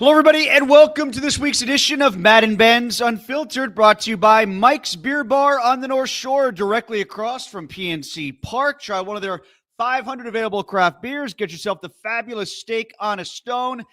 Hello, everybody, and welcome to this week's edition of Madden and Benz Unfiltered, brought to you by Mike's Beer Bar on the North Shore, directly across from PNC Park. Try one of their 500 available craft beers. Get yourself the fabulous steak on a stone.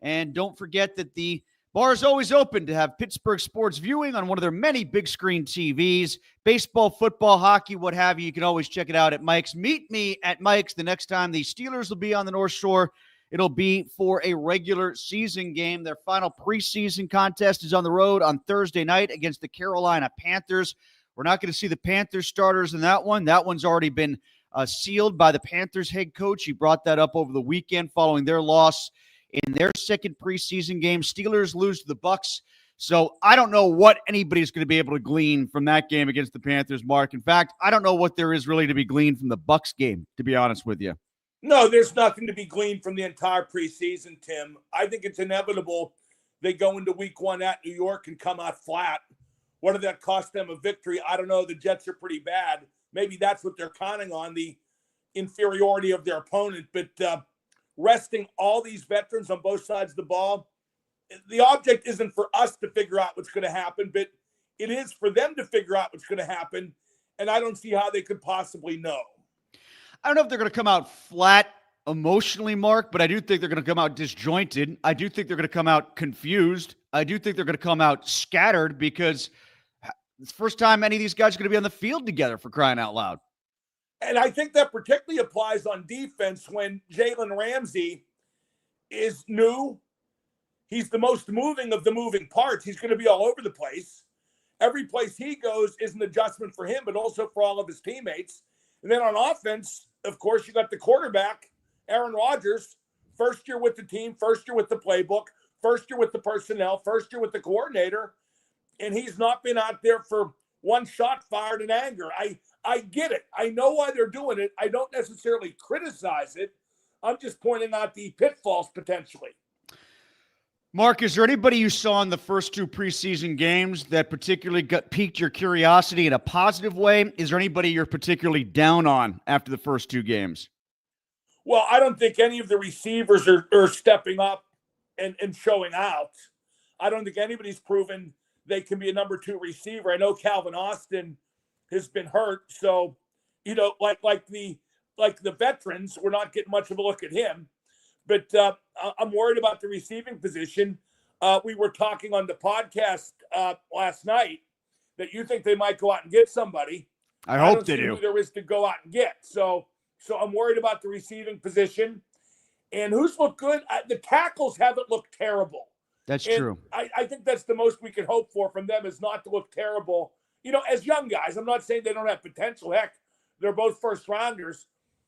And don't forget that the bar is always open to have Pittsburgh sports viewing on one of their many big screen TVs. Baseball, football, hockey, what have you. You can always check it out at Mike's. Meet me at Mike's the next time the Steelers will be on the North Shore. It'll be for a regular season game. Their final preseason contest is on the road on Thursday night against the Carolina Panthers. We're not going to see the Panthers starters in that one. That one's already been sealed by the Panthers head coach. He brought that up over the weekend following their loss in their second preseason game. Steelers lose to the Bucs. So I don't know what anybody's going to be able to glean from that game against the Panthers, Mark. In fact, I don't know what there is really to be gleaned from the Bucs game, to be honest with you. No, there's nothing to be gleaned from the entire preseason, Tim. I think it's inevitable they go into week one at New York and come out flat. What did that cost them a victory? I don't know. The Jets are pretty bad. Maybe that's what they're counting on, the inferiority of their opponent. But resting all these veterans on both sides of the ball, the object isn't for us to figure out what's going to happen, but it is for them to figure out what's going to happen. And I don't see how they could possibly know. I don't know if they're going to come out flat emotionally, Mark, but I do think they're going to come out disjointed. I do think they're going to come out confused. I do think they're going to come out scattered because it's the first time any of these guys are going to be on the field together, for crying out loud. And I think that particularly applies on defense when Jalen Ramsey is new. He's the most moving of the moving parts. He's going to be all over the place. Every place he goes is an adjustment for him, but also for all of his teammates. And then on offense, of course, you got the quarterback, Aaron Rodgers, first year with the team, first year with the playbook, first year with the personnel, first year with the coordinator, and he's not been out there for one shot fired in anger. I get it. I know why they're doing it. I don't necessarily criticize it. I'm just pointing out the pitfalls potentially. Mark, is there anybody you saw in the first two preseason games that particularly piqued your curiosity in a positive way? Is there anybody you're particularly down on after the first two games? Well, I don't think any of the receivers are stepping up and showing out. I don't think anybody's proven they can be a number two receiver. I know Calvin Austin has been hurt, so like the veterans, we're not getting much of a look at him. But I'm worried about the receiving position. We were talking on the podcast last night that you think they might go out and get somebody. I hope they do. Who there is to go out and get. So I'm worried about the receiving position. And who's looked good? The tackles haven't looked terrible. That's true. I think that's the most we can hope for from them, is not to look terrible. As young guys, I'm not saying they don't have potential. Heck, they're both first rounders.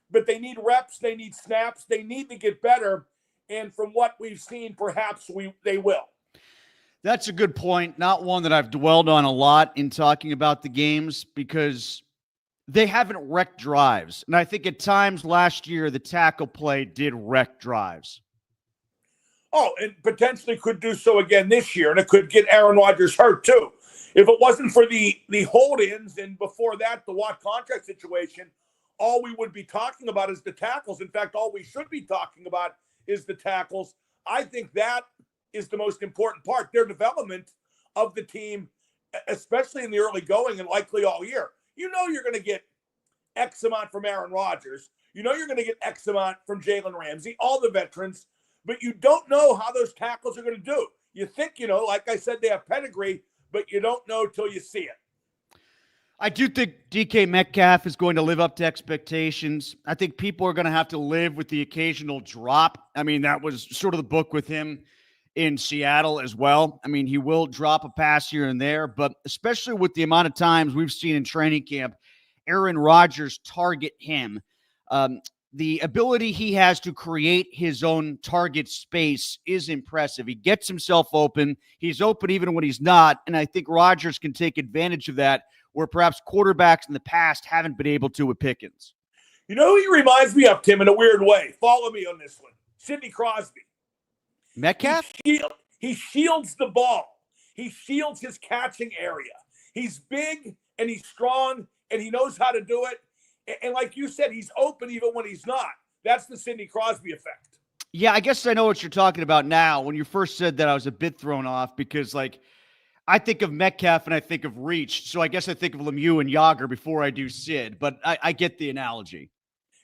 But they need reps, they need snaps, they need to get better. And from what we've seen, perhaps they will. That's a good point. Not one that I've dwelled on a lot in talking about the games because they haven't wrecked drives. And I think at times last year, the tackle play did wreck drives. Oh, and potentially could do so again this year. And it could get Aaron Rodgers hurt too. If it wasn't for the hold-ins and before that, the Watt contract situation, all we would be talking about is the tackles. In fact, all we should be talking about is the tackles. I think that is the most important part, their development of the team, especially in the early going and likely all year. You're going to get X amount from Aaron Rodgers. You're going to get X amount from Jalen Ramsey, all the veterans, but you don't know how those tackles are going to do. You think, like I said, they have pedigree, but you don't know till you see it. I do think DK Metcalf is going to live up to expectations. I think people are going to have to live with the occasional drop. I mean, that was sort of the book with him in Seattle as well. I mean, he will drop a pass here and there, but especially with the amount of times we've seen in training camp, Aaron Rodgers target him. The ability he has to create his own target space is impressive. He gets himself open. He's open even when he's not, and I think Rodgers can take advantage of that where perhaps quarterbacks in the past haven't been able to with Pickens. You know who he reminds me of, Tim, in a weird way? Follow me on this one. Sidney Crosby. Metcalf? He shields the ball. He shields his catching area. He's big and he's strong and he knows how to do it. And like you said, he's open even when he's not. That's the Sidney Crosby effect. Yeah, I guess I know what you're talking about now. When you first said that, I was a bit thrown off because, like, I think of Metcalf and I think of Reach. So I guess I think of Lemieux and Yager before I do Sid, but I get the analogy.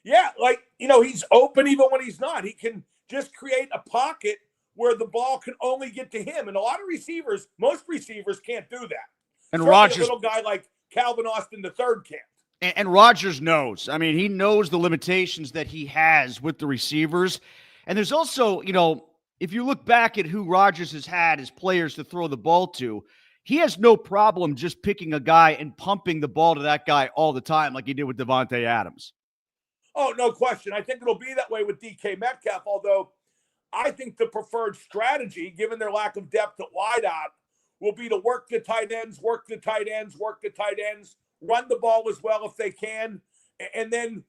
Yeah, like, he's open even when he's not. He can just create a pocket where the ball can only get to him. And a lot of receivers, most receivers can't do that. And Certainly Rodgers, a little guy like Calvin Austin III can't. and Rodgers knows. I mean, he knows the limitations that he has with the receivers. And there's also, if you look back at who Rodgers has had as players to throw the ball to, he has no problem just picking a guy and pumping the ball to that guy all the time, like he did with Devontae Adams. Oh, no question. I think it'll be that way with DK Metcalf, although I think the preferred strategy, given their lack of depth at wideout, will be to work the tight ends, run the ball as well if they can, and then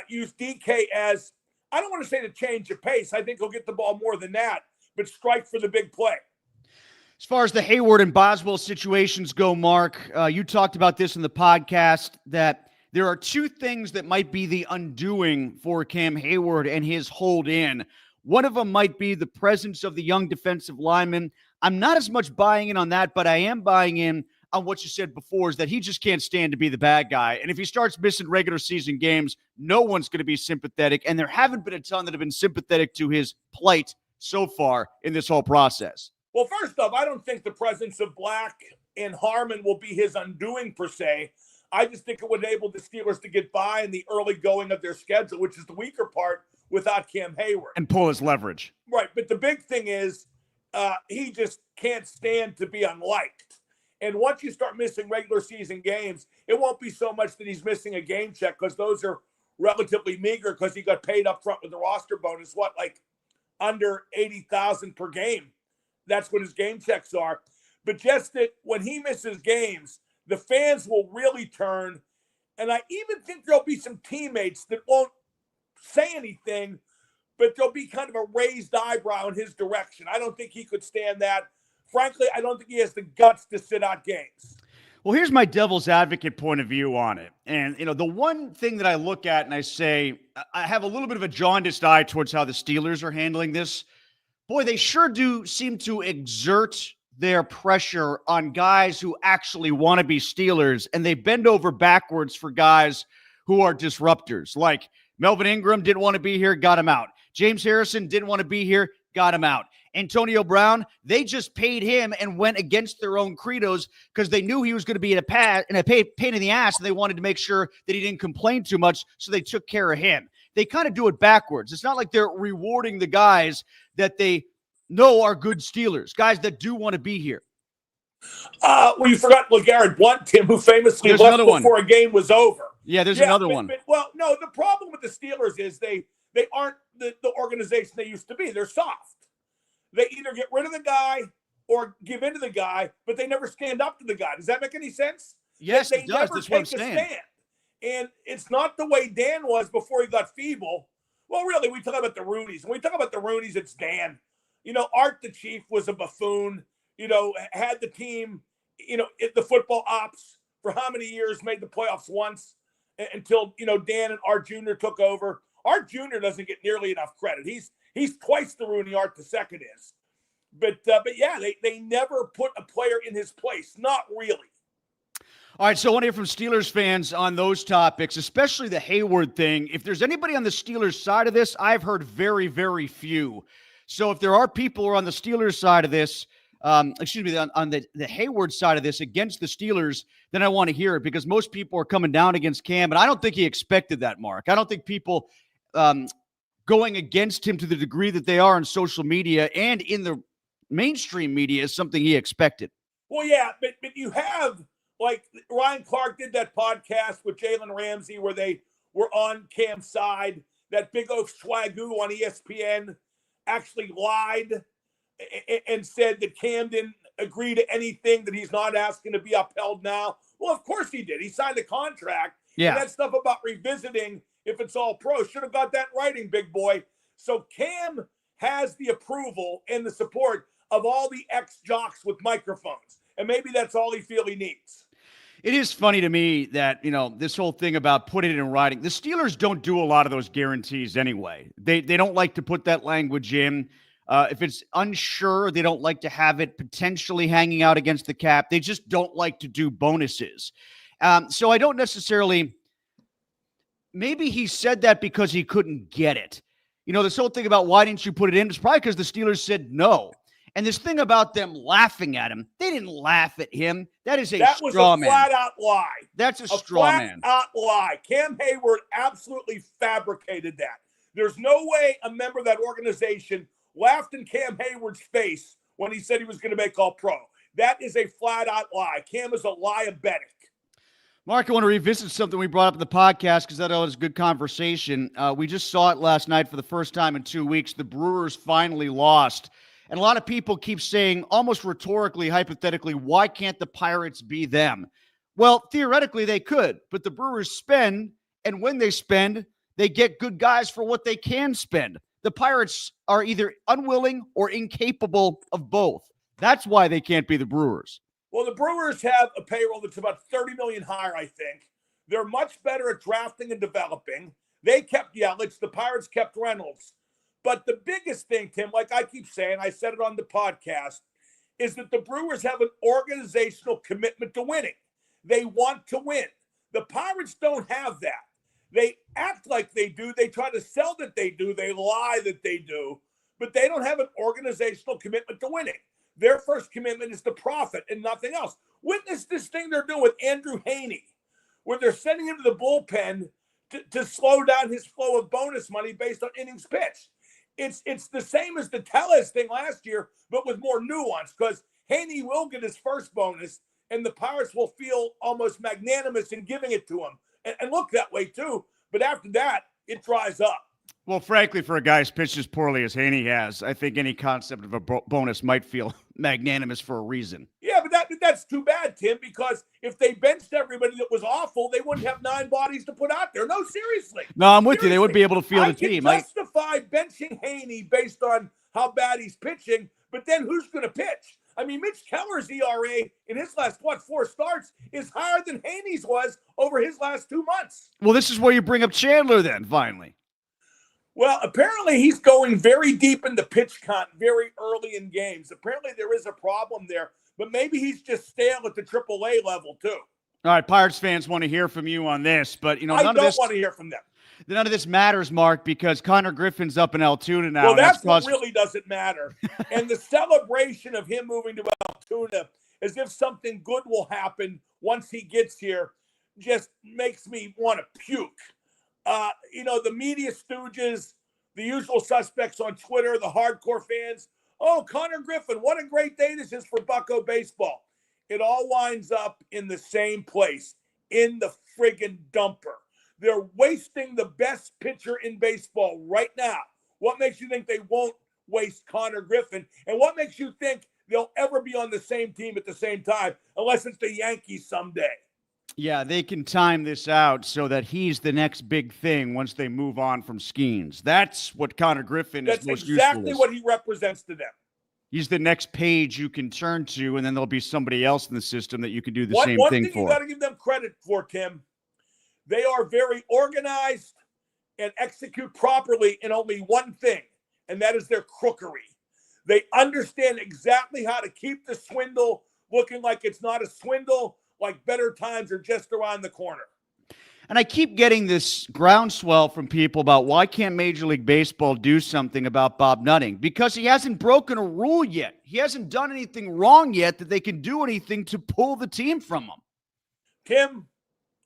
use DK as, I don't want to say to change the pace. I think he'll get the ball more than that, but strike for the big play. As far as the Hayward and Boswell situations go, Mark, you talked about this in the podcast, that there are two things that might be the undoing for Cam Heyward and his hold in. One of them might be the presence of the young defensive lineman. I'm not as much buying in on that, but I am buying in on what you said before, is that he just can't stand to be the bad guy. And if he starts missing regular season games, no one's going to be sympathetic. And there haven't been a ton that have been sympathetic to his plight so far in this whole process. Well, first off, I don't think the presence of Black and Harmon will be his undoing per se. I just think it would enable the Steelers to get by in the early going of their schedule, which is the weaker part without Cam Heyward. And pull his leverage. Right, but the big thing is he just can't stand to be unliked. And once you start missing regular season games, it won't be so much that he's missing a game check, because those are relatively meager because he got paid up front with the roster bonus, like under $80,000 per game. That's what his game checks are. But just that when he misses games, the fans will really turn. And I even think there'll be some teammates that won't say anything, but there'll be kind of a raised eyebrow in his direction. I don't think he could stand that. Frankly, I don't think he has the guts to sit out games. Well, here's my devil's advocate point of view on it. And, the one thing that I look at and I say, I have a little bit of a jaundiced eye towards how the Steelers are handling this. Boy, they sure do seem to exert their pressure on guys who actually want to be Steelers, and they bend over backwards for guys who are disruptors. Like Melvin Ingram didn't want to be here, got him out. James Harrison didn't want to be here, got him out. Antonio Brown, they just paid him and went against their own credos because they knew he was going to be in a pain in the ass, and they wanted to make sure that he didn't complain too much, so they took care of him. They kind of do it backwards. It's not like they're rewarding the guys that they know are good Steelers, guys that do want to be here. Well, you forgot LeGarrette Blount, Tim, who famously left before a game was over. Yeah, there's another one. Well, no, the problem with the Steelers is they aren't the organization they used to be. They're soft. They either get rid of the guy or give in to the guy, but they never stand up to the guy. Does that make any sense? Yes, they it does. That's what I'm saying. And it's not the way Dan was before he got feeble. Well, really, we talk about the Roonies. When we talk about the Roonies, it's Dan. Art the Chief was a buffoon, had the team, the football ops for how many years, made the playoffs once until, Dan and Art Jr. took over. Art Jr. doesn't get nearly enough credit. He's twice the Rooney Art the second is. But yeah, they never put a player in his place. Not really. All right, so I want to hear from Steelers fans on those topics, especially the Hayward thing. If there's anybody on the Steelers side of this, I've heard very, very few. So if there are people who are on the Steelers side of this, on the Hayward side of this against the Steelers, then I want to hear it, because most people are coming down against Cam, and I don't think he expected that, Mark. I don't think people going against him to the degree that they are on social media and in the mainstream media is something he expected. Well, yeah, but you have, like, Ryan Clark did that podcast with Jalen Ramsey where they were on Cam's side. That Big O Swagoo on ESPN actually lied and said that Cam didn't agree to anything, that he's not asking to be upheld now. Well, of course he did. He signed a contract. Yeah. And that stuff about revisiting if it's all pro, should have got that in writing, big boy. So Cam has the approval and the support of all the ex-jocks with microphones. And maybe that's all he feels he needs. It is funny to me that, this whole thing about putting it in writing, the Steelers don't do a lot of those guarantees anyway. They don't like to put that language in. If it's unsure, they don't like to have it potentially hanging out against the cap. They just don't like to do bonuses. So I don't necessarily, maybe he said that because he couldn't get it. This whole thing about why didn't you put it in? It's probably because the Steelers said no. And this thing about them laughing at him, they didn't laugh at him. That is that was straw a man. flat-out lie. That's a straw man. Flat-out lie. Cam Heyward absolutely fabricated that. There's no way a member of that organization laughed in Cam Heyward's face when he said he was going to make All-Pro. That is a flat-out lie. Cam is a liabetic. Mark, I want to revisit something we brought up in the podcast because that was a good conversation. We just saw it last night for the first time in 2 weeks. The Brewers finally lost. And a lot of people keep saying, almost rhetorically, hypothetically, why can't the Pirates be them? Well, theoretically, they could, but the Brewers spend, and when they spend, they get good guys for what they can spend. The Pirates are either unwilling or incapable of both. That's why they can't be the Brewers. Well, the Brewers have a payroll that's about $30 million higher, I think. They're much better at drafting and developing. They kept Yelich. The Pirates kept Reynolds. But the biggest thing, Tim, like I keep saying, I said it on the podcast, is that the Brewers have an organizational commitment to winning. They want to win. The Pirates don't have that. They act like they do. They try to sell that they do. They lie that they do. But they don't have an organizational commitment to winning. Their first commitment is to profit and nothing else. Witness this thing they're doing with Andrew Haney, where they're sending him to the bullpen to slow down his flow of bonus money based on innings pitched. It's the same as the Tellez thing last year, but with more nuance, because Haney will get his first bonus, and the Pirates will feel almost magnanimous in giving it to him. And look that way, too. But after that, it dries up. Well, frankly, for a guy who's pitched as poorly as Haney has, I think any concept of a bonus might feel magnanimous for a reason. Yeah, but that's too bad, Tim, because if they benched everybody that was awful, they wouldn't have 9 bodies to put out there. No, seriously. No, I'm with you. They wouldn't be able to field a team. I can justify benching Haney based on how bad he's pitching, but then who's going to pitch? I mean, Mitch Keller's ERA in his last, 4 starts is higher than Haney's was over his last 2 months. Well, this is where you bring up Chandler then, finally. Well, apparently he's going very deep into pitch count very early in games. Apparently there is a problem there, but maybe he's just stale at the AAA level too. All right, Pirates fans want to hear from you on this, but I don't want to hear from them. None of this matters, Mark, because Connor Griffin's up in Altoona now. Well, that's what really doesn't matter. And the celebration of him moving to Altoona as if something good will happen once he gets here just makes me want to puke. The media stooges, the usual suspects on Twitter, the hardcore fans. Oh, Connor Griffin, what a great day this is for Bucco baseball. It all winds up in the same place, in the friggin' dumper. They're wasting the best pitcher in baseball right now. What makes you think they won't waste Connor Griffin? And what makes you think they'll ever be on the same team at the same time, unless it's the Yankees someday? Yeah, they can time this out so that he's the next big thing once they move on from Skeens. That's what Connor Griffin is most useful. That's exactly what he represents to them. He's the next page you can turn to, and then there'll be somebody else in the system that you can do the same One thing thing for. You got to give them credit for, Tim. They are very organized and execute properly in only one thing, and that is their crookery. They understand exactly how to keep the swindle looking like it's not a swindle, like better times are just around the corner. And I keep getting this groundswell from people about why can't Major League Baseball do something about Bob Nutting? Because he hasn't broken a rule yet. He hasn't done anything wrong yet that they can do anything to pull the team from him. Tim,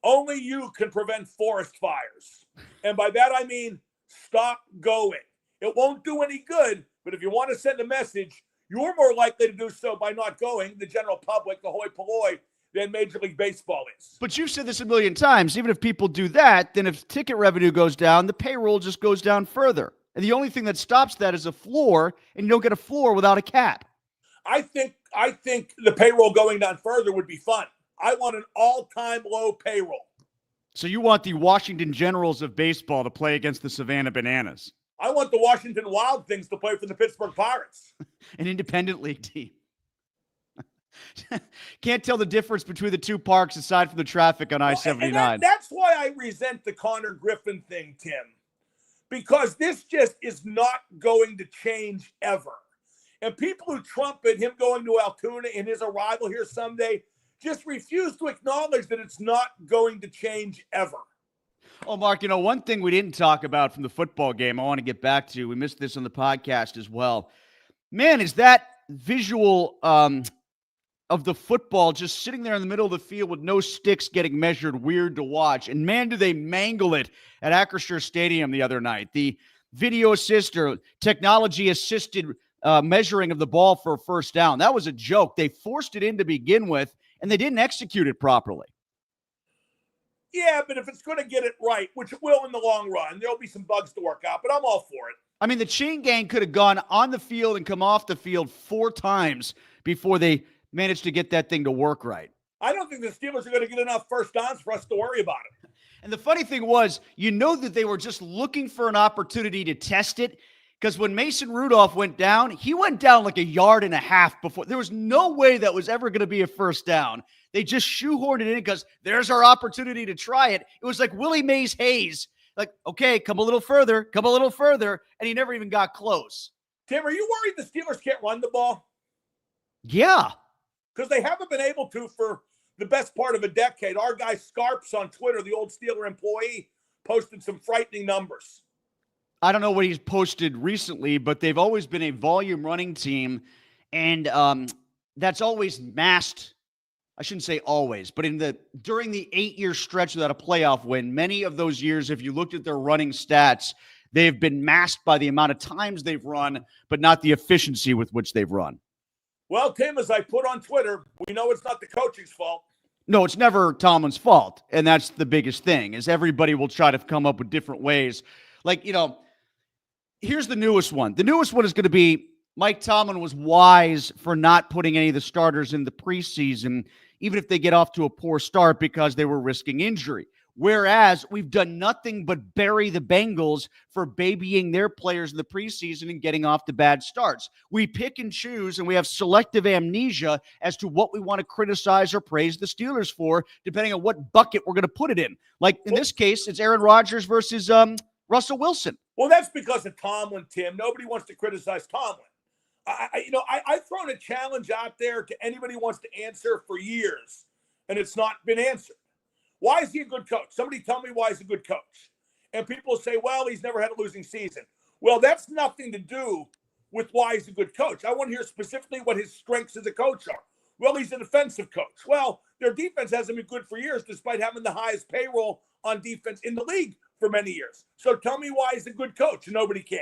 only you can prevent forest fires. And by that, I mean stop going. It won't do any good, but if you want to send a message, you're more likely to do so by not going, the general public, the hoi polloi, than Major League Baseball is. But you've said this a million times. Even if people do that, then if ticket revenue goes down, the payroll just goes down further. And the only thing that stops that is a floor, and you don't get a floor without a cap. I think the payroll going down further would be fun. I want an all-time low payroll. So you want the Washington Generals of baseball to play against the Savannah Bananas? I want the Washington Wild Things to play for the Pittsburgh Pirates. An independent league team. Can't tell the difference between the two parks aside from the traffic on I-79. That's why I resent the Connor Griffin thing, Tim, because this just is not going to change ever. And people who trumpet him going to Altoona and his arrival here someday just refuse to acknowledge that it's not going to change ever. Oh, Mark, one thing we didn't talk about from the football game I want to get back to, we missed this on the podcast as well. Man, is that visual of the football just sitting there in the middle of the field with no sticks getting measured weird to watch. And man, do they mangle it at Acrisure Stadium the other night. The video assist or technology-assisted measuring of the ball for a first down. That was a joke. They forced it in to begin with, and they didn't execute it properly. Yeah, but if it's going to get it right, which it will in the long run, there'll be some bugs to work out, but I'm all for it. I mean, the chain gang could have gone on the field and come off the field 4 times before they managed to get that thing to work right. I don't think the Steelers are going to get enough first downs for us to worry about it. And the funny thing was, that they were just looking for an opportunity to test it, because when Mason Rudolph went down, he went down like 1.5 yards before. There was no way that was ever going to be a first down. They just shoehorned it in because there's our opportunity to try it. It was like Willie Mays Hayes. Like, okay, come a little further. And he never even got close. Tim, are you worried the Steelers can't run the ball? Yeah. Because they haven't been able to for the best part of a decade. Our guy Scarps on Twitter, the old Steeler employee, posted some frightening numbers. I don't know what he's posted recently, but they've always been a volume running team. And that's always masked. I shouldn't say always, but during the 8-year stretch without a playoff win, many of those years, if you looked at their running stats, they've been masked by the amount of times they've run, but not the efficiency with which they've run. Well, Tim, as I put on Twitter, we know it's not the coaching's fault. No, it's never Tomlin's fault. And that's the biggest thing, is everybody will try to come up with different ways. Like, here's the newest one. The newest one is going to be Mike Tomlin was wise for not putting any of the starters in the preseason, even if they get off to a poor start, because they were risking injury. Whereas we've done nothing but bury the Bengals for babying their players in the preseason and getting off to bad starts. We pick and choose, and we have selective amnesia as to what we want to criticize or praise the Steelers for, depending on what bucket we're going to put it in. Like in this case, it's Aaron Rodgers versus Russell Wilson. Well, that's because of Tomlin, Tim. Nobody wants to criticize Tomlin. I've thrown a challenge out there to anybody who wants to answer for years, and it's not been answered. Why is he a good coach? Somebody tell me why he's a good coach. And people say, well, he's never had a losing season. Well, that's nothing to do with why he's a good coach. I want to hear specifically what his strengths as a coach are. Well, he's a defensive coach. Well, their defense hasn't been good for years, despite having the highest payroll on defense in the league for many years. So tell me why he's a good coach, and nobody can.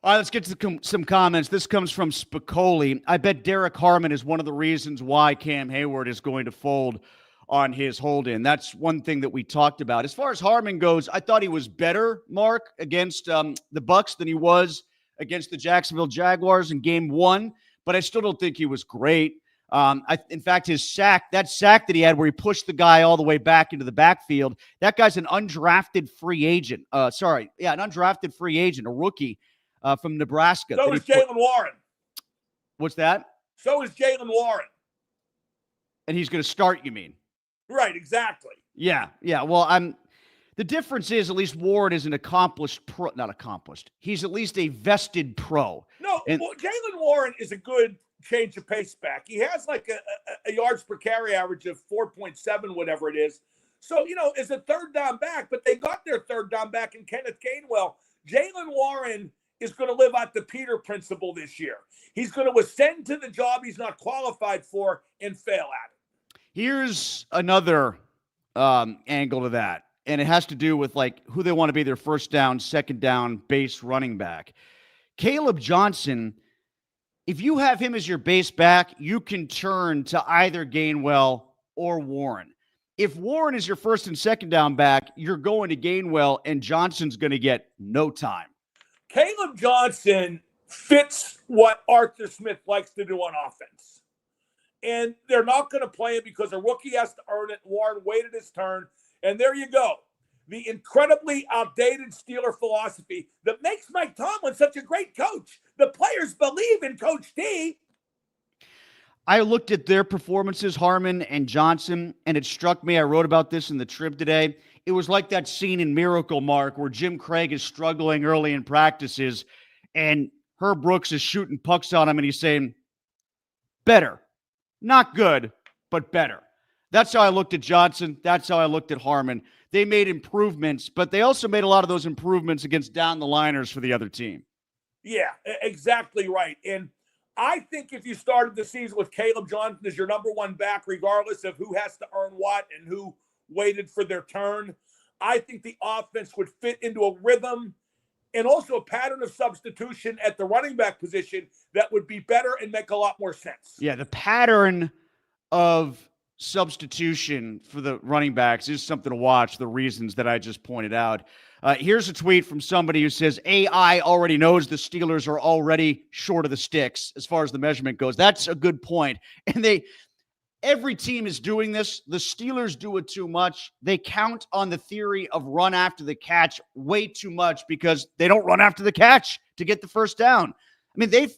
All right, let's get to some comments. This comes from Spicoli. I bet Derek Harmon is one of the reasons why Cam Heyward is going to fold on his hold-in. That's one thing that we talked about. As far as Harmon goes, I thought he was better, Mark, against the Bucs than he was against the Jacksonville Jaguars in Game 1, but I still don't think he was great. In fact, that sack that he had where he pushed the guy all the way back into the backfield, that guy's an undrafted free agent. An undrafted free agent, a rookie. From Nebraska. So is Jalen Warren. What's that? So is Jalen Warren. And he's going to start, you mean? Right, exactly. Yeah. Well, the difference is at least Warren is an accomplished pro. Not accomplished. He's at least a vested pro. No, Jalen Warren is a good change of pace back. He has like a yards per carry average of 4.7, whatever it is. So, it's a third down back, but they got their third down back in Kenneth Gainwell. Jalen Warren is going to live out the Peter principle this year. He's going to ascend to the job he's not qualified for and fail at it. Here's another angle to that, and it has to do with like who they want to be their first down, second down base running back. Kaleb Johnson, if you have him as your base back, you can turn to either Gainwell or Warren. If Warren is your first and second down back, you're going to Gainwell, and Johnson's going to get no time. Kaleb Johnson fits what Arthur Smith likes to do on offense. And they're not going to play it because a rookie has to earn it. Warren waited his turn. And there you go. The incredibly outdated Steeler philosophy that makes Mike Tomlin such a great coach. The players believe in Coach T. I looked at their performances, Harmon and Johnson, and it struck me. I wrote about this in the Trib today. It was like that scene in Miracle, Mark, where Jim Craig is struggling early in practices, and Herb Brooks is shooting pucks on him, and he's saying, better. Not good, but better. That's how I looked at Johnson. That's how I looked at Harmon. They made improvements, but they also made a lot of those improvements against down-the-liners for the other team. Yeah, exactly right. And I think if you started the season with Kaleb Johnson as your number one back, regardless of who has to earn what and who waited for their turn, I think the offense would fit into a rhythm and also a pattern of substitution at the running back position that would be better and make a lot more sense. Yeah, the pattern of substitution for the running backs is something to watch, the reasons that I just pointed out. Here's a tweet from somebody who says AI already knows the Steelers are already short of the sticks as far as the measurement goes. That's a good point. And every team is doing this. The Steelers do it too much. They count on the theory of run after the catch way too much because they don't run after the catch to get the first down. I mean, they've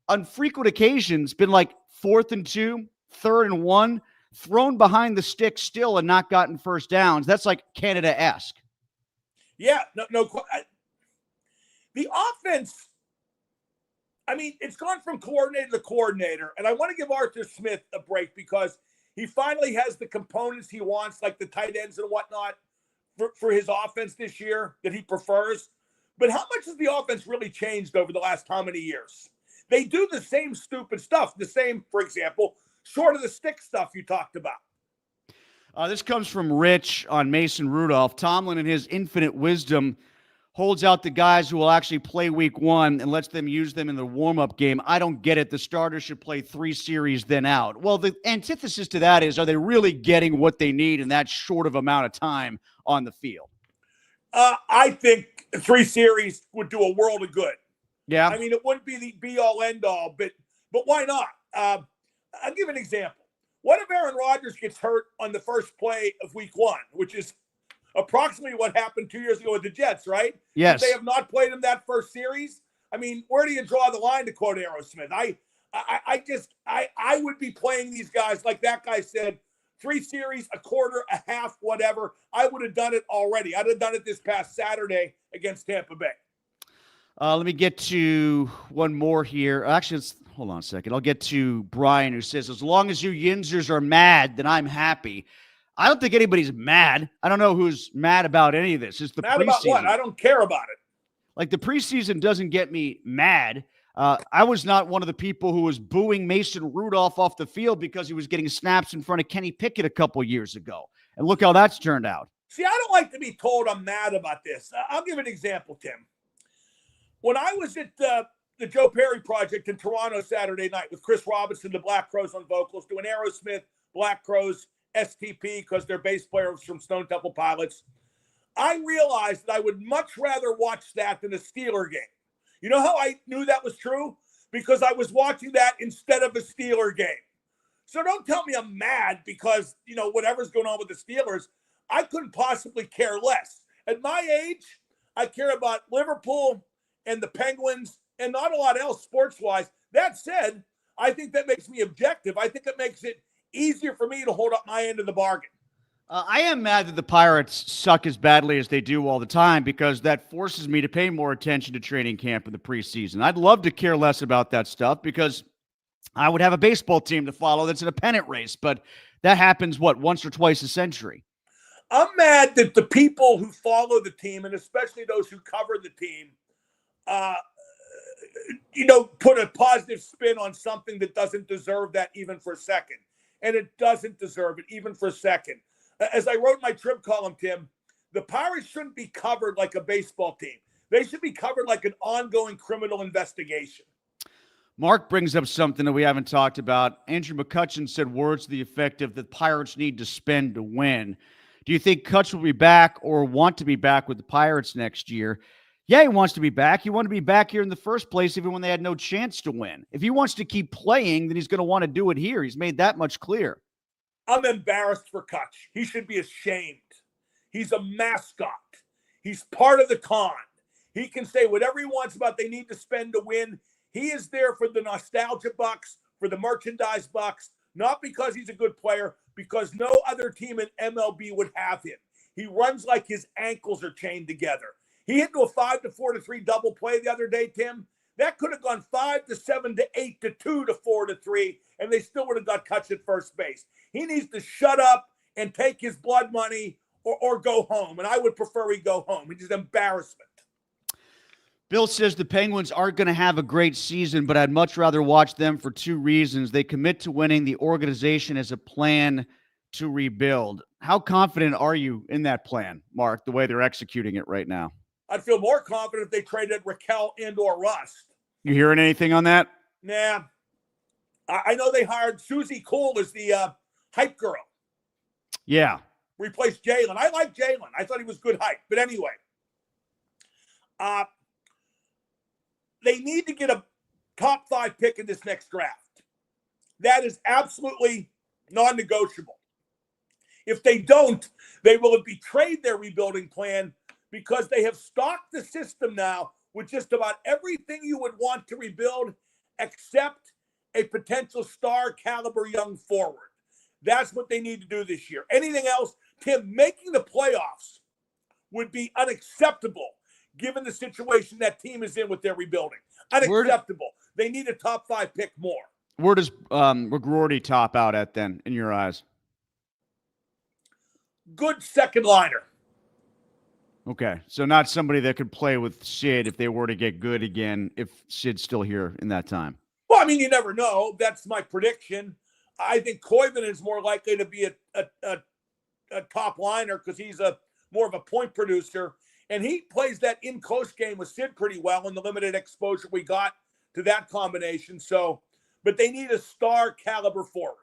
on frequent occasions been like 4th and 2, 3rd and 1, thrown behind the stick still and not gotten first downs. That's like Canada-esque. Yeah, no. The offense, I mean, it's gone from coordinator to coordinator, and I want to give Arthur Smith a break because he finally has the components he wants, like the tight ends and whatnot, for his offense this year that he prefers. But how much has the offense really changed over the last how many years? They do the same stupid stuff, the same, for example, short of the stick stuff you talked about. This comes from Rich on Mason Rudolph. Tomlin, in his infinite wisdom, holds out the guys who will actually play week 1 and lets them use them in the warm-up game. I don't get it. The starters should play 3 series, then out. Well, the antithesis to that is, are they really getting what they need in that short of amount of time on the field? I think 3 series would do a world of good. Yeah. I mean, it wouldn't be the be-all, end-all, but why not? I'll give an example. What if Aaron Rodgers gets hurt on the first play of week 1, which is approximately what happened 2 years ago with the Jets, right? Yes. If they have not played him that first series. I mean, where do you draw the line, to quote Aerosmith? I would be playing these guys, like that guy said, 3 series, a quarter, a half, whatever. I would have done it already. I'd have done it this past Saturday against Tampa Bay. Let me get to one more here. Actually, hold on a second. I'll get to Brian, who says, as long as you Yinzers are mad, then I'm happy. I don't think anybody's mad. I don't know who's mad about any of this. It's the mad preseason. About what? I don't care about it. Like, the preseason doesn't get me mad. I was not one of the people who was booing Mason Rudolph off the field because he was getting snaps in front of Kenny Pickett a couple years ago. And look how that's turned out. See, I don't like to be told I'm mad about this. I'll give an example, Tim. When I was at the Joe Perry Project in Toronto Saturday night with Chris Robinson, the Black Crowes on vocals, doing Aerosmith, Black Crowes, STP, because they're bass players from Stone Temple Pilots, I realized that I would much rather watch that than a Steeler game. You know how I knew that was true? Because I was watching that instead of a Steeler game. So don't tell me I'm mad because, whatever's going on with the Steelers. I couldn't possibly care less. At my age, I care about Liverpool and the Penguins and not a lot else sports-wise. That said, I think that makes me objective. I think it makes it easier for me to hold up my end of the bargain. I am mad that the Pirates suck as badly as they do all the time because that forces me to pay more attention to training camp in the preseason. I'd love to care less about that stuff because I would have a baseball team to follow that's in a pennant race, but that happens, once or twice a century. I'm mad that the people who follow the team, and especially those who cover the team, put a positive spin on something that doesn't deserve that even for a second. And it doesn't deserve it even for a second. As I wrote in my Trib column, Tim, the Pirates shouldn't be covered like a baseball team. They should be covered like an ongoing criminal investigation. Mark brings up something that we haven't talked about. Andrew McCutcheon said words to the effect of the Pirates need to spend to win. Do you think Kutch will be back or want to be back with the Pirates next year? Yeah, he wants to be back. He wanted to be back here in the first place even when they had no chance to win. If he wants to keep playing, then he's going to want to do it here. He's made that much clear. I'm embarrassed for Kutch. He should be ashamed. He's a mascot. He's part of the con. He can say whatever he wants about they need to spend to win. He is there for the nostalgia bucks, for the merchandise bucks, not because he's a good player, because no other team in MLB would have him. He runs like his ankles are chained together. He hit to a 5 to 4 to 3 double play the other day, Tim. That could have gone 5 to 7 to 8 to 2 to 4 to 3, and they still would have got cuts at first base. He needs to shut up and take his blood money or go home, and I would prefer he go home. It's just embarrassment. Bill says the Penguins aren't going to have a great season, but I'd much rather watch them for two reasons. They commit to winning. The organization has a plan to rebuild. How confident are you in that plan, Mark, the way they're executing it right now? I'd feel more confident if they traded Raquel and or Rust. You hearing anything on that? Nah. I know they hired Susie Cole as the hype girl. Yeah. Replaced Jalen. I like Jalen. I thought he was good hype. But anyway, they need to get a top 5 pick in this next draft. That is absolutely non-negotiable. If they don't, they will have betrayed their rebuilding plan because they have stocked the system now with just about everything you would want to rebuild except a potential star caliber young forward. That's what they need to do this year. Anything else, Tim, making the playoffs would be unacceptable given the situation that team is in with their rebuilding. Unacceptable. They need a top 5 pick more. Where does McGroarty top out at then, in your eyes? Good second liner. Okay, so not somebody that could play with Sid if they were to get good again, if Sid's still here in that time. Well, I mean, you never know. That's my prediction. I think Koivunen is more likely to be a top liner because he's more of a point producer. And he plays that in-close game with Sid pretty well in the limited exposure we got to that combination. So, but they need a star caliber forward.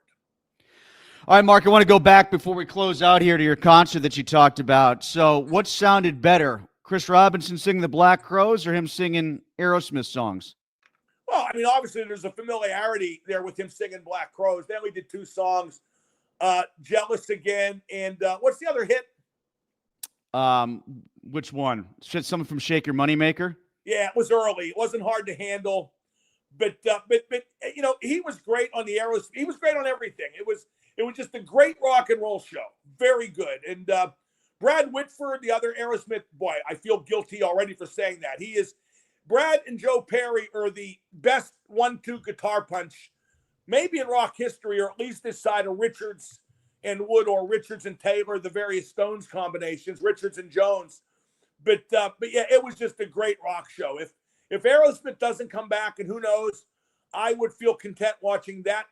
All right, Mark, I want to go back before we close out here to your concert that you talked about. So what sounded better, Chris Robinson singing the Black Crowes or him singing Aerosmith songs? Well, I mean, obviously there's a familiarity there with him singing Black Crowes. They only did 2 songs, Jealous Again, and what's the other hit? Which one? Something from Shake Your Moneymaker? Yeah, it was early. It wasn't hard to handle. But you know, he was great on the Aerosmith. He was great on everything. It was just a great rock and roll show. Very good. And Brad Whitford, the other Aerosmith, boy, I feel guilty already for saying that. He is, Brad and Joe Perry are the best 1-2 guitar punch, maybe in rock history, or at least this side of Richards and Wood or Richards and Taylor, the various Stones combinations, Richards and Jones. But yeah, it was just a great rock show. If Aerosmith doesn't come back, and who knows, I would feel content watching that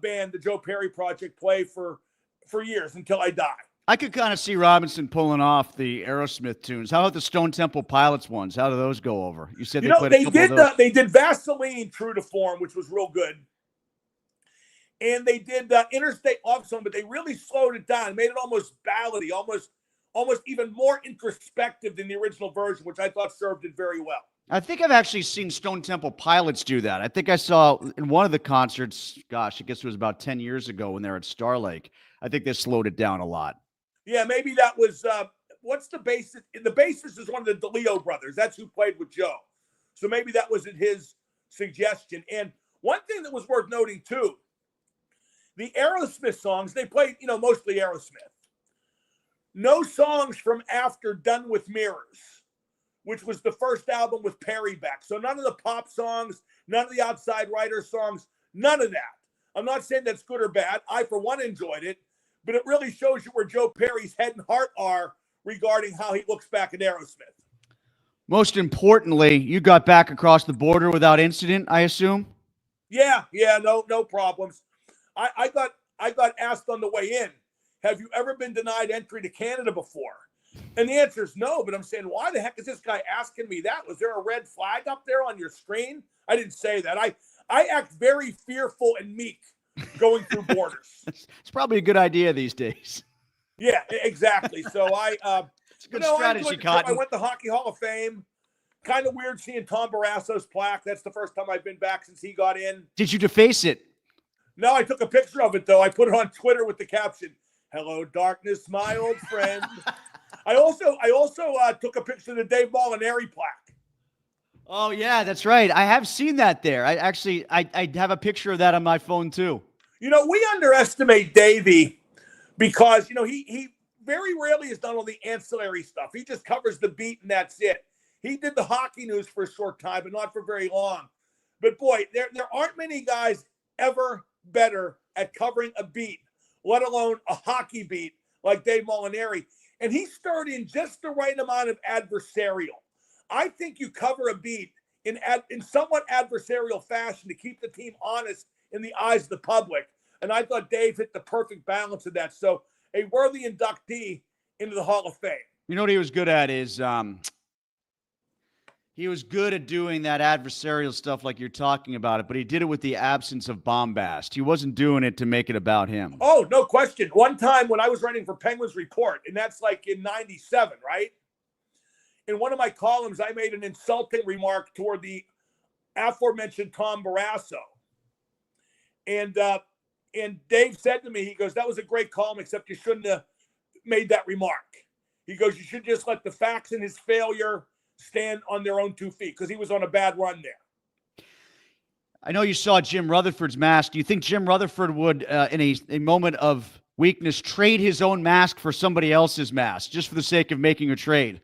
band, the Joe Perry Project, play for years until I die. I could kind of see Robinson pulling off the Aerosmith tunes. How about the Stone Temple Pilots ones? How do those go over? You said they did Vaseline, True to Form, which was real good. And they did Interstate Love Song, but they really slowed it down, made it almost ballady, almost even more introspective than the original version, which I thought served it very well. I think I've actually seen Stone Temple Pilots do that. I think I saw in one of the concerts, gosh, I guess it was about 10 years ago when they were at Star Lake. I think they slowed it down a lot. Yeah, maybe that was, what's the bassist? The bassist is one of the DeLeo brothers. That's who played with Joe. So maybe that was his suggestion. And one thing that was worth noting, too, the Aerosmith songs, they played, mostly Aerosmith. No songs from after Done with Mirrors, which was the first album with Perry back. So none of the pop songs, none of the Outside Writer songs, none of that. I'm not saying that's good or bad. I, for one, enjoyed it. But it really shows you where Joe Perry's head and heart are regarding how he looks back at Aerosmith. Most importantly, you got back across the border without incident, I assume? Yeah, no problems. I got asked on the way in, have you ever been denied entry to Canada before? And the answer is no, but I'm saying, why the heck is this guy asking me that? Was there a red flag up there on your screen? I didn't say that. I act very fearful and meek going through borders. It's probably a good idea these days. Yeah, exactly. So it's a good strategy, Cotton. I went to Hockey Hall of Fame. Kind of weird seeing Tom Barrasso's plaque. That's the first time I've been back since he got in. Did you deface it? No, I took a picture of it, though. I put it on Twitter with the caption, "Hello, darkness, my old friend." I also took a picture of the Dave Molinari plaque. Oh, yeah, that's right. I have seen that there. I have a picture of that on my phone, too. We underestimate Davey because, he very rarely has done all the ancillary stuff. He just covers the beat and that's it. He did the hockey news for a short time, but not for very long. But boy, there aren't many guys ever better at covering a beat, let alone a hockey beat like Dave Molinari. And he stirred in just the right amount of adversarial. I think you cover a beat in somewhat adversarial fashion to keep the team honest in the eyes of the public. And I thought Dave hit the perfect balance of that. So a worthy inductee into the Hall of Fame. You know what he was good at is he was good at doing that adversarial stuff like you're talking about it, but he did it with the absence of bombast. He wasn't doing it to make it about him. Oh, no question. One time when I was writing for Penguins Report, and that's like in 97, right? In one of my columns, I made an insulting remark toward the aforementioned Tom Barrasso. And Dave said to me, he goes, that was a great column, except you shouldn't have made that remark. He goes, you should just let the facts in his failure stand on their own 2 feet, because he was on a bad run there. I know you saw Jim Rutherford's mask. Do you think Jim Rutherford would, in a moment of weakness, trade his own mask for somebody else's mask, just for the sake of making a trade?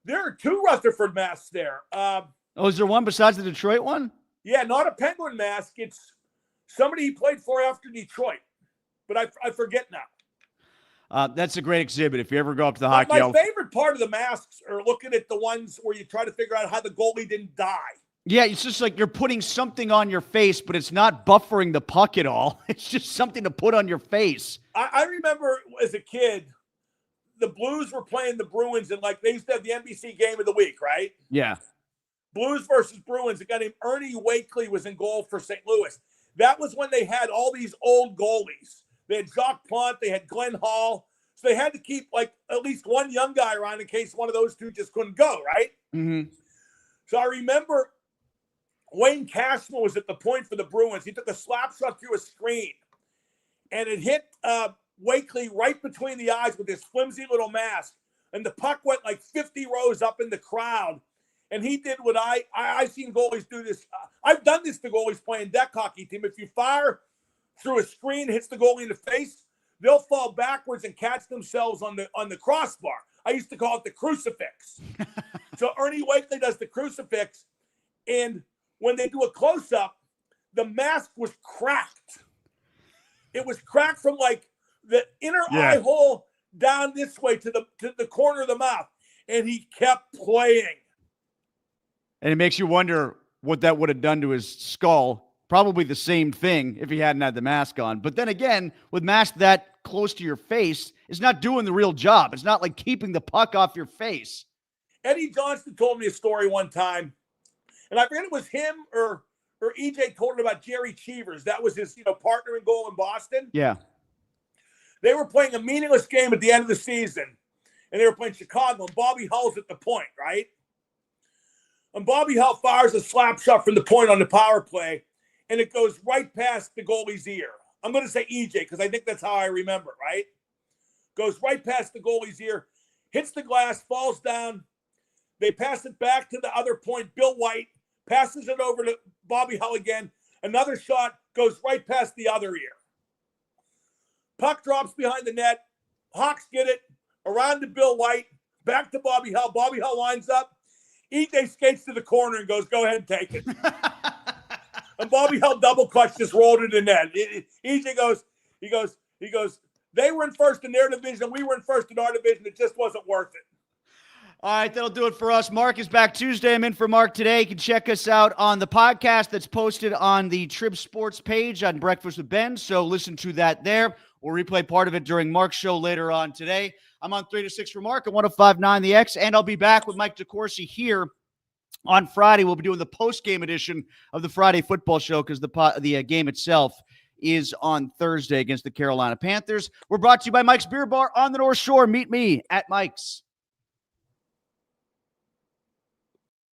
There are 2 Rutherford masks there. Is there one besides the Detroit one? Yeah, not a Penguin mask. It's somebody he played for after Detroit, but I forget now. That's a great exhibit if you ever go up to the hockey. My favorite part of the masks are looking at the ones where you try to figure out how the goalie didn't die. Yeah, it's just like you're putting something on your face, but it's not buffering the puck at all. It's just something to put on your face. I remember as a kid, the Blues were playing the Bruins, and they used to have the NBC game of the week, right? Yeah. Blues versus Bruins. A guy named Ernie Wakely was in goal for St. Louis. That was when they had all these old goalies. They had Jacques Plante, they had Glenn Hall. So they had to keep at least one young guy around in case one of those 2 just couldn't go, right? Mm-hmm. So I remember Wayne Cashman was at the point for the Bruins. He took a slap shot through a screen, and it hit Wakely right between the eyes with this flimsy little mask. And the puck went 50 rows up in the crowd. And he did what I've seen goalies do this. I've done this to goalies playing deck hockey team. If you fire through a screen, hits the goalie in the face, they'll fall backwards and catch themselves on the crossbar. I used to call it the crucifix. So Ernie Wakely does the crucifix. And when they do a close-up, the mask was cracked. It was cracked from the inner eye hole down this way to the corner of the mouth. And he kept playing. And it makes you wonder what that would have done to his skull. Probably the same thing if he hadn't had the mask on. But then again, with mask that close to your face, it's not doing the real job. It's not like keeping the puck off your face. Eddie Johnston told me a story one time, and I forget it was him or EJ told him about Jerry Cheevers. That was his partner in goal in Boston. Yeah. They were playing a meaningless game at the end of the season, and they were playing Chicago, and Bobby Hull's at the point, right? And Bobby Hull fires a slap shot from the point on the power play, and it goes right past the goalie's ear. I'm going to say EJ because I think that's how I remember, right? Goes right past the goalie's ear, hits the glass, falls down. They pass it back to the other point. Bill White passes it over to Bobby Hull again. Another shot goes right past the other ear. Puck drops behind the net. Hawks get it around to Bill White, back to Bobby Hull. Bobby Hull lines up. EJ skates to the corner and goes, go ahead and take it. And Bobby Hull double clutch just rolled it in net. EJ goes, they were in first in their division. We were in first in our division. It just wasn't worth it. All right, that'll do it for us. Mark is back Tuesday. I'm in for Mark today. You can check us out on the podcast that's posted on the Trib Sports page on Breakfast with Ben. So listen to that there. We'll replay part of it during Mark's show later on today. I'm on 3 to 6 for Mark at 105.9 The X, and I'll be back with Mike DeCourcy here on Friday. We'll be doing the post-game edition of the Friday football show because the game itself is on Thursday against the Carolina Panthers. We're brought to you by Mike's Beer Bar on the North Shore. Meet me at Mike's.